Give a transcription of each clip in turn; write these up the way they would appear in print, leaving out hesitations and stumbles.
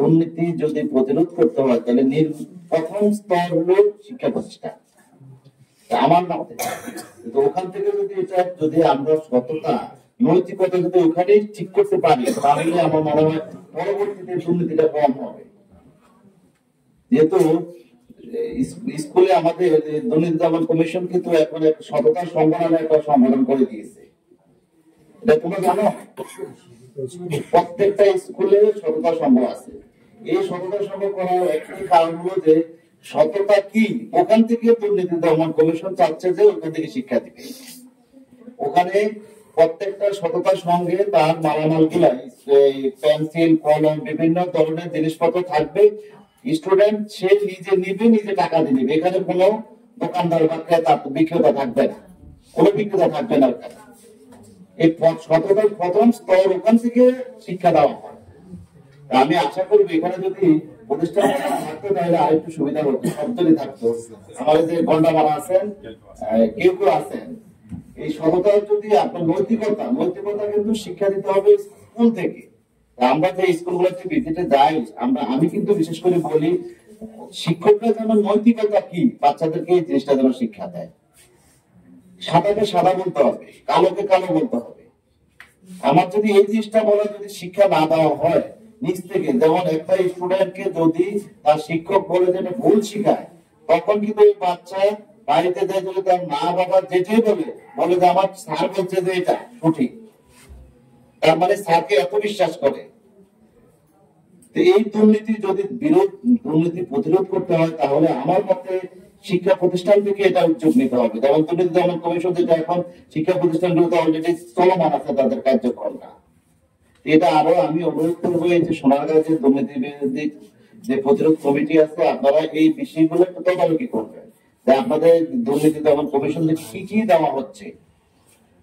দুর্নীতি যদি প্রতিরোধ করতে হয় তাহলে প্রথম স্তর হলো শিক্ষা প্রতিষ্ঠান আমার মতে। তো ওখান থেকে যদি আমরা সততা নৈতিকতা যদি ওখানেই ঠিক করতে পারি তাহলে আমার মনে হয় পরবর্তীতে দুর্নীতিটা কম হবে। যেহেতু স্কুলে আমাদের দুর্নীতি দমন কমিশন কিন্তু এখন সততা সংগঠনের একটা সংগঠন করে দিয়েছে, এটা তোমরা জানো? প্রত্যেকটা স্কুলে সততা সংঘ আছে। এই সততা সংঘ করার একটি কারণ হলো যে সততা কি, ওখান থেকে দুর্নীতি দমন কমিশন চাচ্ছে যে ওখান থেকে শিক্ষা দিবে। ওখানে প্রত্যেকটা সততার সঙ্গে তার মালামাল গুলাই পেন্সিল কলম বিভিন্ন ধরনের জিনিসপত্র থাকবে, স্টুডেন্ট সে নিজে নিবে, নিজে টাকা দিয়ে নিবে। এখানে কোনো দোকানদার বা ক্রেতা বিক্রেতা থাকবে না, কোনো বিক্রেতা থাকবে না। ওখানে এই সততার প্রথম স্তর ওখান থেকে শিক্ষা দেওয়া হয়। আমি আশা করবো এখানে যদি প্রতিষ্ঠান থাকতো তাহলে আরেকটু সুবিধা হতো, সবজনই থাকতো। আমাদের যে গন্ডামারা আছেন, কেউ কেউ আছেন, এই সততার যদি আপনার নৈতিকতা কিন্তু শিক্ষা দিতে হবে স্কুল থেকে। আমরা যে স্কুলগুলোতে ভিজিটে যাই, আমি কিন্তু বিশেষ করে বলি শিক্ষকরা যেন নৈতিকতা কি বাচ্চাদেরকে এই জিনিসটা যেন শিক্ষা দেয়। সাদাকে সাদা বলতে হবে, কালোকে কালো বলতে হবে। আমার যদি এই জিনিসটা বলা যদি শিক্ষা না দেওয়া হয় নিজ থেকে, যেমন একটা স্টুডেন্টকে যদি তার শিক্ষক বলে যে ভুল শিখায়, তখন কিন্তু এই বাচ্চা বাড়িতে যায় যদি তার মা বাবা যেটাই বলে যে আমার স্যার বলছে যে এটা সঠিক, তার মানে স্যারকে এত বিশ্বাস করে। এই দুর্নীতি প্রতিরোধ করতে হয় তাহলে আমার মতে শিক্ষা প্রতিষ্ঠান থেকে এটা উদ্যোগ নিতে হবে। যেমন দুর্নীতি দমন কমিশন যেটা এখন শিক্ষা প্রতিষ্ঠানগুলোতে অলরেডি চলমান আছে তাদের কার্যক্রমটা, এটা আরো আমি অনুরোধ করবো এই যে সোনারগাঁও যে দুর্নীতি বিরোধী যে প্রতিরোধ কমিটি আছে, আপনারা এই বিষয়গুলো একটু তদারকি করবেন যে আপনাদের দুর্নীতি দমন কমিশন কি কি দেওয়া হচ্ছে,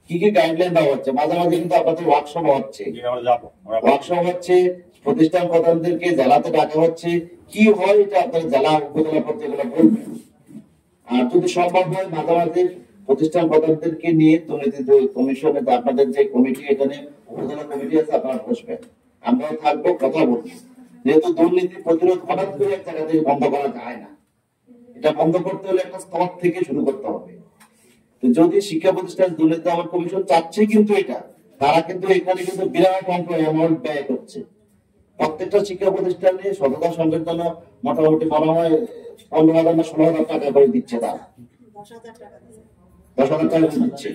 কি কি গাইডলাইন দেওয়া হচ্ছে। মাঝে মাঝে কিন্তু আপনাদের ওয়ার্কশপ হচ্ছে, প্রতিষ্ঠান প্রধানদেরকে জেলাতে ডাকা হচ্ছে, কি হয় এটা আপনার জেলা উপজেলা পর্যায়ে বলবেন। আর যদি সম্ভব হয় মাঝে মাঝে প্রতিষ্ঠান প্রধানদেরকে নিয়ে দুর্নীতি কমিশনে আপনাদের যে কমিটি, এখানে উপজেলা কমিটি আছে, আপনারা বসবেন, আমরাও থাকবো, কথা বলবো। যেহেতু দুর্নীতি প্রতিরোধ হঠাৎ করে এক জায়গা থেকে বন্ধ করা যায় না, এটা বন্ধ করতে হলে একটা স্তর থেকে শুরু করতে হবে। যদি শিক্ষা প্রতিষ্ঠান দুর্নীতি দমন কমিশন চাচ্ছে কিন্তু এটা, তারা কিন্তু এখানে কিন্তু বিরাট অঙ্ক অ্যামাউন্ট ব্যয় করছে। প্রত্যেকটা শিক্ষা প্রতিষ্ঠানে সততা সংঘের জন্য মোটামুটি মনে হয় 15,000 না 16,000 টাকা করে দিচ্ছে, তারা 10,000 টাকা দিচ্ছে।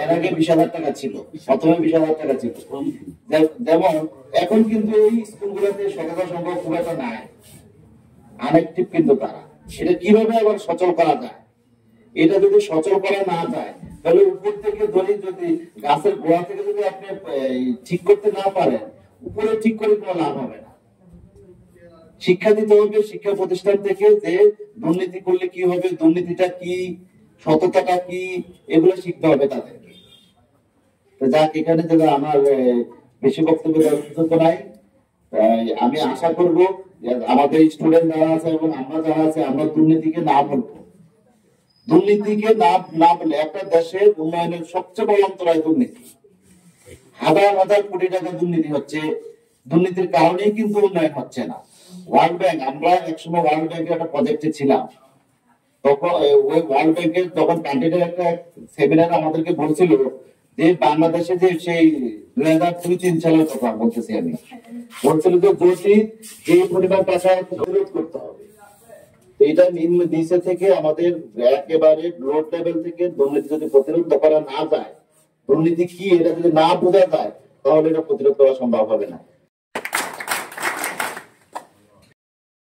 এর আগে 20,000 টাকা ছিল, প্রথমে 20,000 টাকা ছিল। যেমন এখন কিন্তু এই স্কুলগুলোতে সততা সংঘ খুব একটা নাই, আনএক্টিভ কিন্তু তারা। সেটা কিভাবে আবার সচল করা যায়? এটা যদি সচল করা না যায় তাহলে উপর থেকে ধরে যদি গাছের গোড়া থেকে যদি আপনি ঠিক করতে না পারেন, উপরে ঠিক করে কোনো লাভ হবে না। শিক্ষা দিতে হবে শিক্ষা প্রতিষ্ঠান থেকে যে দুর্নীতি করলে কি হবে, দুর্নীতিটা কি, সততাটা কি, এগুলো শিখতে হবে তাদেরকে। যাক, এখানে যারা আমার বেশি বক্তব্য দেওয়ার সুযোগ নাই, আমি আশা করব আমাদের স্টুডেন্ট যারা আছে এবং আমরা যারা আছে, আমরা দুর্নীতিকে না বলবো। দুর্নীতিকে না বলে একটা দেশের উন্নয়নের সবচেয়ে বড় অন্তরায় দুর্নীতি। হাজার হাজার কোটি টাকা দুর্নীতি হচ্ছে, দুর্নীতির কারণেই কিন্তু উন্নয়ন হচ্ছে না। ওয়ার্ল্ড ব্যাংক, আমরা একসময় ওয়ার্ল্ড ব্যাংকের একটা প্রজেক্টে ছিলাম, তখন ওই ওয়ার্ল্ড ব্যাংকের তখন ক্যান্ডিডেট একটা সেমিনার আমাদেরকে বলছিল যে বাংলাদেশে যে সেই 2002-3 সালের কথা বলতেছি আমি, বলছিল যে যদি যে পরিমাণ টাকা প্রতিরোধ করতে হবে, এটা নিম্ন দিশে থেকে আমাদের একেবারে রোড লেভেল থেকে দুর্নীতি যদি প্রতিরোধ করা না যায়, দুর্নীতি কি এটা যদি না বোঝা যায়, তাহলে এটা প্রতিরোধ করা সম্ভব হবে না।